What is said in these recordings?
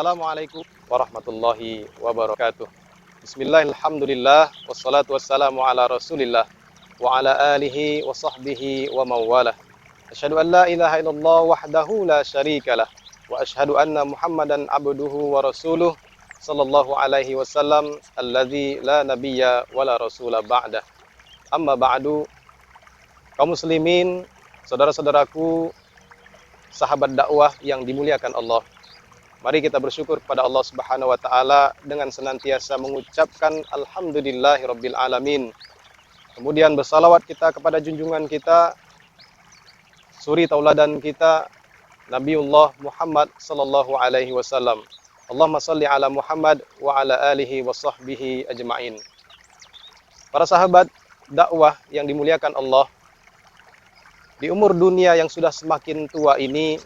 Assalamualaikum warahmatullahi wabarakatuh. Bismillahirrahmanirrahim. Wassalatu wassalamu ala Rasulillah wa ala alihi wa sahbihi wa mawalah. Asyhadu an la ilaha illallah wahdahu la syarikalah wa asyhadu anna Muhammadan abduhu wa rasuluh sallallahu alaihi wasallam alladzi la nabiyya wa la rasula ba'dah. Amma ba'du. Kaum muslimin, saudara-saudaraku, sahabat dakwah yang dimuliakan Allah. Mari kita bersyukur kepada Allah Subhanahu wa taala dengan senantiasa mengucapkan alhamdulillahirabbil alamin. Kemudian bersalawat kita kepada junjungan kita, suri tauladan kita, Nabiullah Muhammad sallallahu alaihi wasallam. Allahumma shalli ala Muhammad wa ala alihi wa sahbihi ajmain. Para sahabat dakwah yang dimuliakan Allah, di umur dunia yang sudah semakin tua ini,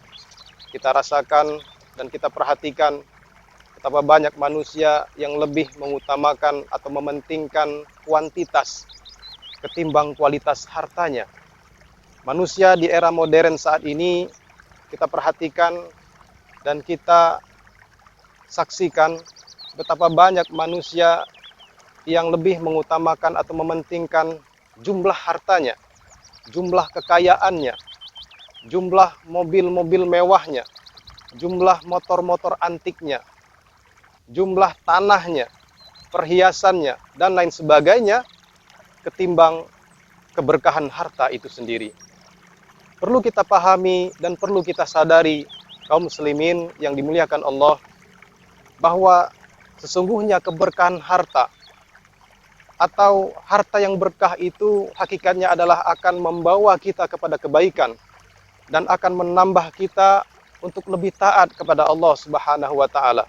kita rasakan dan kita perhatikan betapa banyak manusia yang lebih mengutamakan atau mementingkan kuantitas ketimbang kualitas hartanya. Manusia di era modern saat ini, kita perhatikan dan kita saksikan betapa banyak manusia yang lebih mengutamakan atau mementingkan jumlah hartanya, jumlah kekayaannya, jumlah mobil-mobil mewahnya, jumlah motor-motor antiknya, jumlah tanahnya, perhiasannya, dan lain sebagainya, ketimbang keberkahan harta itu sendiri. Perlu kita pahami dan perlu kita sadari, kaum muslimin yang dimuliakan Allah, bahwa sesungguhnya keberkahan harta atau harta yang berkah itu hakikatnya adalah akan membawa kita kepada kebaikan dan akan menambah kita untuk lebih taat kepada Allah Subhanahu wa taala.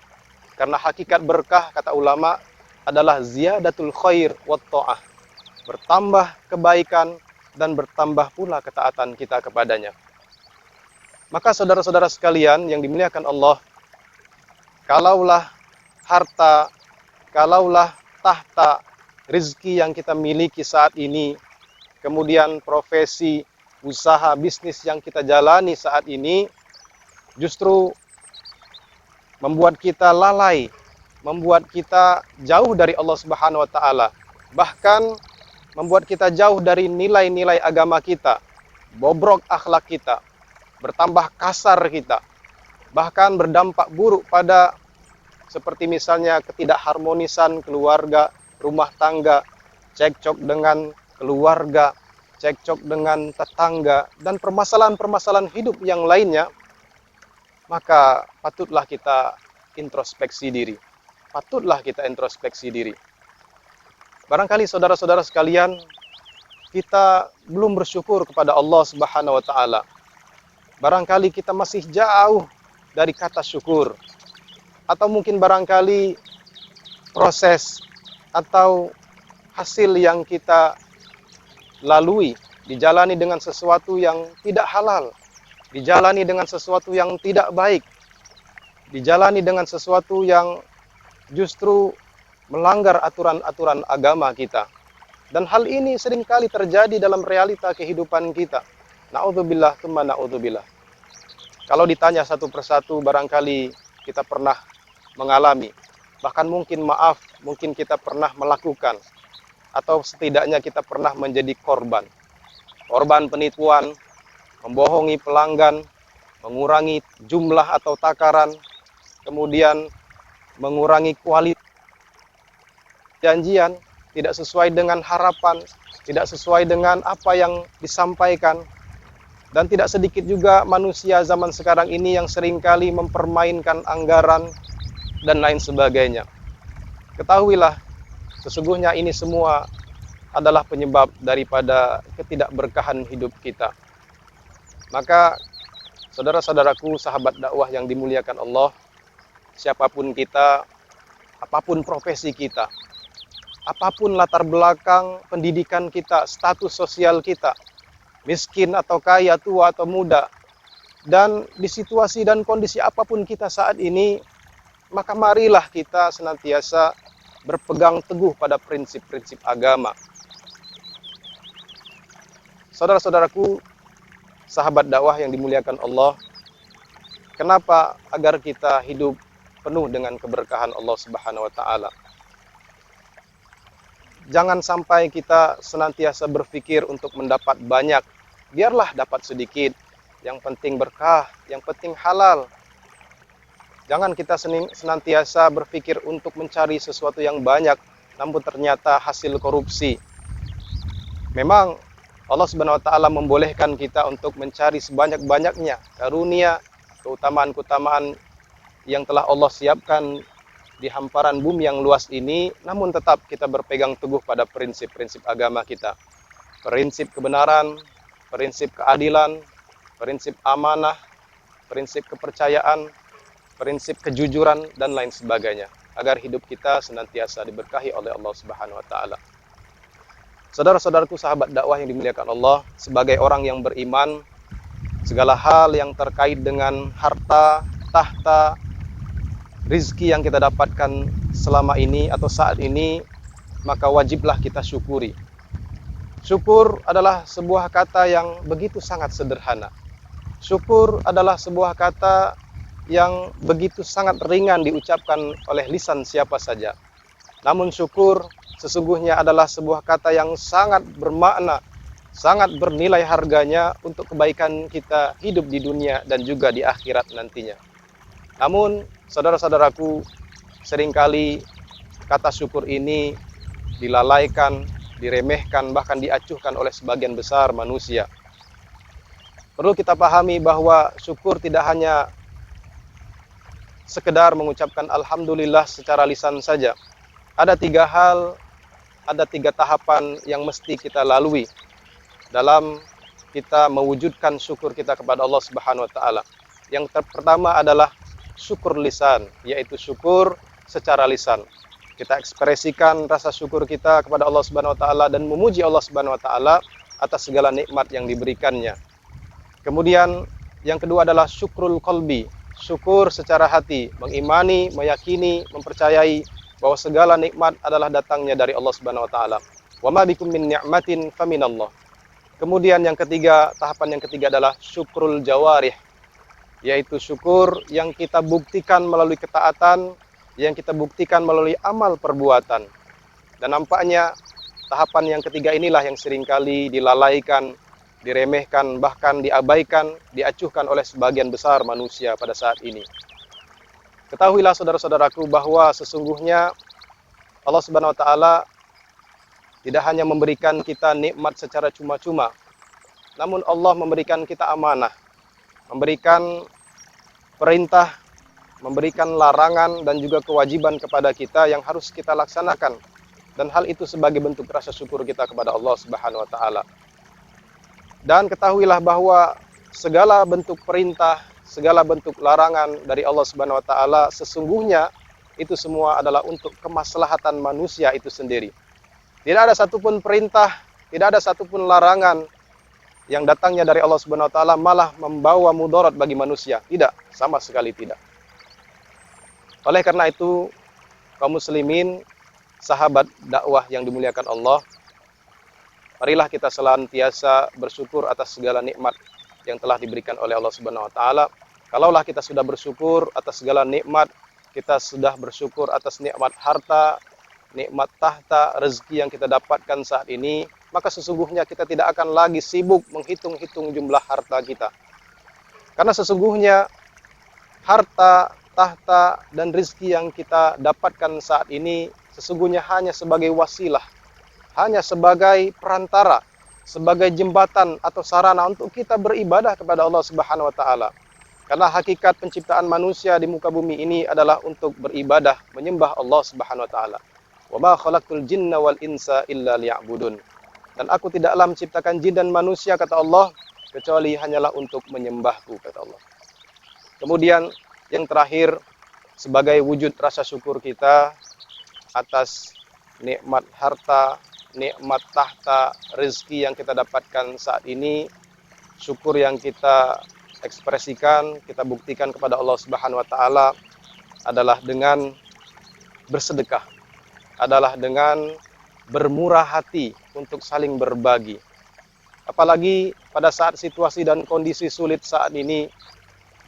Karena hakikat berkah, kata ulama, adalah ziyadatul khair wat ta'ah. Bertambah kebaikan dan bertambah pula ketaatan kita kepadanya. Maka saudara-saudara sekalian yang dimuliakan Allah, kalaulah harta, kalaulah tahta, rezeki yang kita miliki saat ini, kemudian profesi, usaha, bisnis yang kita jalani saat ini, justru membuat kita lalai, membuat kita jauh dari Allah Subhanahu wa taala, bahkan membuat kita jauh dari nilai-nilai agama kita, bobrok akhlak kita, bertambah kasar kita, bahkan berdampak buruk pada seperti misalnya ketidakharmonisan keluarga, rumah tangga, cekcok dengan keluarga, cekcok dengan tetangga, dan permasalahan-permasalahan hidup yang lainnya. Maka patutlah kita introspeksi diri. Patutlah kita introspeksi diri. Barangkali saudara-saudara sekalian, kita belum bersyukur kepada Allah Subhanahu wa taala. Barangkali kita masih jauh dari kata syukur. Atau mungkin barangkali proses atau hasil yang kita lalui dijalani dengan sesuatu yang tidak halal, dijalani dengan sesuatu yang tidak baik, dijalani dengan sesuatu yang justru melanggar aturan-aturan agama kita. Dan hal ini seringkali terjadi dalam realita kehidupan kita. Na'udzubillah, tsumma na'udzubillah. Kalau ditanya satu persatu, barangkali kita pernah mengalami, bahkan mungkin mungkin kita pernah melakukan, atau setidaknya kita pernah menjadi korban penipuan, membohongi pelanggan, mengurangi jumlah atau takaran, kemudian mengurangi kualitas janjian, tidak sesuai dengan harapan, tidak sesuai dengan apa yang disampaikan. Dan tidak sedikit juga manusia zaman sekarang ini yang seringkali mempermainkan anggaran dan lain sebagainya. Ketahuilah, sesungguhnya ini semua adalah penyebab daripada ketidakberkahan hidup kita. Maka saudara-saudaraku, sahabat dakwah yang dimuliakan Allah, siapapun kita, apapun profesi kita, apapun latar belakang pendidikan kita, status sosial kita, miskin atau kaya, tua atau muda, dan di situasi dan kondisi apapun kita saat ini, maka marilah kita senantiasa berpegang teguh pada prinsip-prinsip agama. Saudara-saudaraku, sahabat dakwah yang dimuliakan Allah, kenapa agar kita hidup penuh dengan keberkahan Allah Subhanahu wa taala. Jangan sampai kita senantiasa berpikir untuk mendapat banyak. Biarlah dapat sedikit. Yang penting berkah, yang penting halal. Jangan kita senantiasa berpikir untuk mencari sesuatu yang banyak, namun ternyata hasil korupsi. Memang Allah Subhanahu wa taala membolehkan kita untuk mencari sebanyak-banyaknya karunia, keutamaan-keutamaan yang telah Allah siapkan di hamparan bumi yang luas ini, namun tetap kita berpegang teguh pada prinsip-prinsip agama kita. Prinsip kebenaran, prinsip keadilan, prinsip amanah, prinsip kepercayaan, prinsip kejujuran, dan lain sebagainya, agar hidup kita senantiasa diberkahi oleh Allah Subhanahu wa taala. Saudara-saudaraku sahabat dakwah yang dimuliakan Allah, sebagai orang yang beriman, segala hal yang terkait dengan harta, tahta, rizki yang kita dapatkan selama ini atau saat ini, maka wajiblah kita syukuri. Syukur adalah sebuah kata yang begitu sangat sederhana. Syukur adalah sebuah kata yang begitu sangat ringan diucapkan oleh lisan siapa saja. Namun syukur sesungguhnya adalah sebuah kata yang sangat bermakna, sangat bernilai harganya untuk kebaikan kita hidup di dunia dan juga di akhirat nantinya. Namun saudara-saudaraku, seringkali kata syukur ini dilalaikan, diremehkan, bahkan diacuhkan oleh sebagian besar manusia. Perlu kita pahami bahwa syukur tidak hanya sekedar mengucapkan alhamdulillah secara lisan saja. Ada 3 hal, ada 3 tahapan yang mesti kita lalui dalam kita mewujudkan syukur kita kepada Allah Subhanahu wa taala. Yang pertama adalah syukur lisan, yaitu syukur secara lisan. Kita ekspresikan rasa syukur kita kepada Allah Subhanahu wa taala dan memuji Allah Subhanahu wa taala atas segala nikmat yang diberikannya. Kemudian yang kedua adalah syukrul qalbi, syukur secara hati, mengimani, meyakini, mempercayai bahwa segala nikmat adalah datangnya dari Allah Subhanahu wa taala. Wa ma bikum min ni'matin faminallah. Kemudian yang ketiga, tahapan yang ketiga adalah syukrul jawarih, yaitu syukur yang kita buktikan melalui ketaatan, yang kita buktikan melalui amal perbuatan. Dan nampaknya tahapan yang ketiga inilah yang seringkali dilalaikan, diremehkan, bahkan diabaikan, diacuhkan oleh sebagian besar manusia pada saat ini. Ketahuilah saudara-saudaraku bahwa sesungguhnya Allah Subhanahu wa taala tidak hanya memberikan kita nikmat secara cuma-cuma, namun Allah memberikan kita amanah, memberikan perintah, memberikan larangan dan juga kewajiban kepada kita yang harus kita laksanakan. Dan hal itu sebagai bentuk rasa syukur kita kepada Allah Subhanahu wa taala. Dan ketahuilah bahwa segala bentuk perintah, segala bentuk larangan dari Allah Subhanahu wa taala sesungguhnya itu semua adalah untuk kemaslahatan manusia itu sendiri. Tidak ada satupun perintah, tidak ada satupun larangan yang datangnya dari Allah Subhanahu wa taala malah membawa mudarat bagi manusia. Tidak, sama sekali tidak. Oleh karena itu, kaum muslimin, sahabat dakwah yang dimuliakan Allah, marilah kita senantiasa bersyukur atas segala nikmat yang telah diberikan oleh Allah Subhanahu wa taala. Kalaulah kita sudah bersyukur atas segala nikmat, kita sudah bersyukur atas nikmat harta, nikmat tahta, rezeki yang kita dapatkan saat ini, maka sesungguhnya kita tidak akan lagi sibuk menghitung-hitung jumlah harta kita. Karena sesungguhnya harta, tahta, dan rezeki yang kita dapatkan saat ini sesungguhnya hanya sebagai wasilah, hanya sebagai perantara, sebagai jembatan atau sarana untuk kita beribadah kepada Allah Subhanahu wa taala. Karena hakikat penciptaan manusia di muka bumi ini adalah untuk beribadah, menyembah Allah Subhanahu wa taala. Wa ma khalaqtul jinna wal insa illa liya'budun. Dan aku tidaklah menciptakan jin dan manusia, kata Allah, kecuali hanyalah untuk menyembahku, kata Allah. Kemudian yang terakhir, sebagai wujud rasa syukur kita atas nikmat harta, nikmat tahta, rezeki yang kita dapatkan saat ini, syukur yang kita ekspresikan, kita buktikan kepada Allah Subhanahu wa taala adalah dengan bersedekah, adalah dengan bermurah hati untuk saling berbagi. Apalagi pada saat situasi dan kondisi sulit saat ini,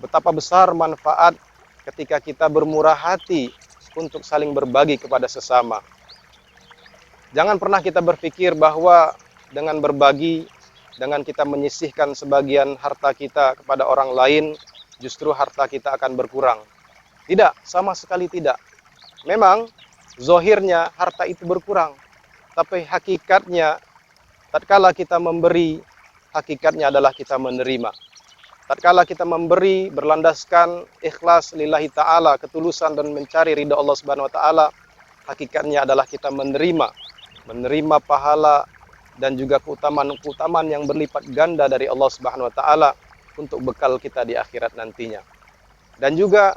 betapa besar manfaat ketika kita bermurah hati untuk saling berbagi kepada sesama. Jangan pernah kita berpikir bahwa dengan berbagi, dengan kita menyisihkan sebagian harta kita kepada orang lain, justru harta kita akan berkurang. Tidak, sama sekali tidak. Memang, zohirnya harta itu berkurang. Tapi hakikatnya, tatkala kita memberi, hakikatnya adalah kita menerima. Tatkala kita memberi berlandaskan ikhlas lillahi ta'ala, ketulusan dan mencari ridha Allah Subhanahu wa taala, hakikatnya adalah kita menerima pahala dan juga keutamaan yang berlipat ganda dari Allah Subhanahu wa taala untuk bekal kita di akhirat nantinya. Dan juga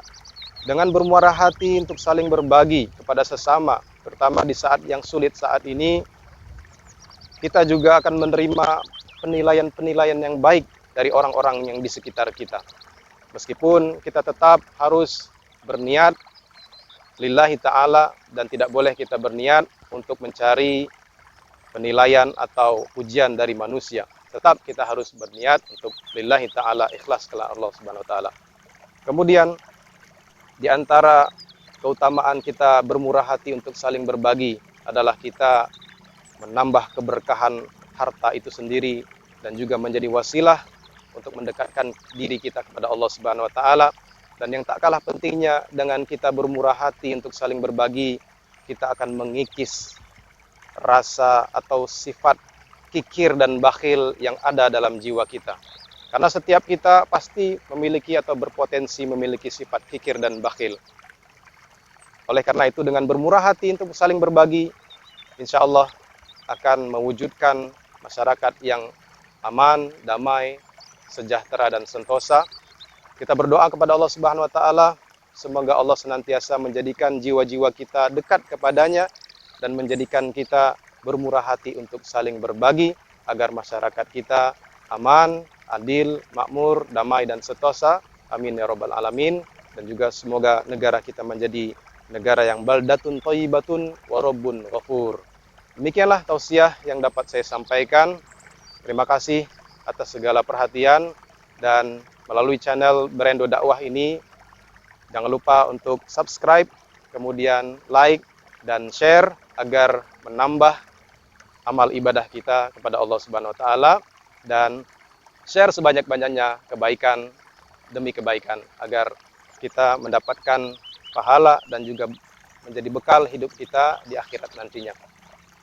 dengan bermurah hati untuk saling berbagi kepada sesama, terutama di saat yang sulit saat ini, kita juga akan menerima penilaian-penilaian yang baik dari orang-orang yang di sekitar kita. Meskipun kita tetap harus berniat lillahi ta'ala dan tidak boleh kita berniat untuk mencari penilaian atau pujian dari manusia. Tetap kita harus berniat untuk lillahi ta'ala, ikhlas kepada Allah Subhanahu wa taala. Kemudian di antara keutamaan kita bermurah hati untuk saling berbagi adalah kita menambah keberkahan harta itu sendiri dan juga menjadi wasilah untuk mendekatkan diri kita kepada Allah Subhanahu wa taala. Dan yang tak kalah pentingnya, dengan kita bermurah hati untuk saling berbagi, kita akan mengikis rasa atau sifat kikir dan bakhil yang ada dalam jiwa kita. Karena setiap kita pasti memiliki atau berpotensi memiliki sifat kikir dan bakhil. Oleh karena itu, dengan bermurah hati untuk saling berbagi, insya Allah akan mewujudkan masyarakat yang aman, damai, sejahtera dan sentosa. Kita berdoa kepada Allah Subhanahu wa taala, semoga Allah senantiasa menjadikan jiwa-jiwa kita dekat kepadanya dan menjadikan kita bermurah hati untuk saling berbagi agar masyarakat kita aman, adil, makmur, damai dan sentosa. Amin ya rabbal alamin. Dan juga semoga negara kita menjadi negara yang baldatun thayyibatun wa rabbun ghafur. Demikianlah tausiah yang dapat saya sampaikan. Terima kasih atas segala perhatian, dan melalui channel Berendo Dakwah ini jangan lupa untuk subscribe, kemudian like dan share agar menambah amal ibadah kita kepada Allah Subhanahu wa taala, dan share sebanyak-banyaknya kebaikan demi kebaikan agar kita mendapatkan pahala dan juga menjadi bekal hidup kita di akhirat nantinya.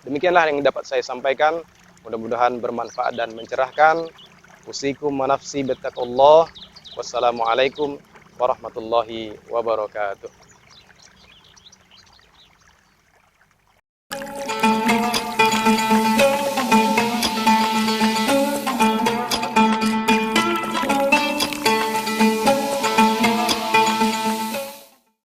Demikianlah yang dapat saya sampaikan. Mudah-mudahan bermanfaat dan mencerahkan. Usikum wa nafsi bittaqullah. Wassalamualaikum warahmatullahi wabarakatuh.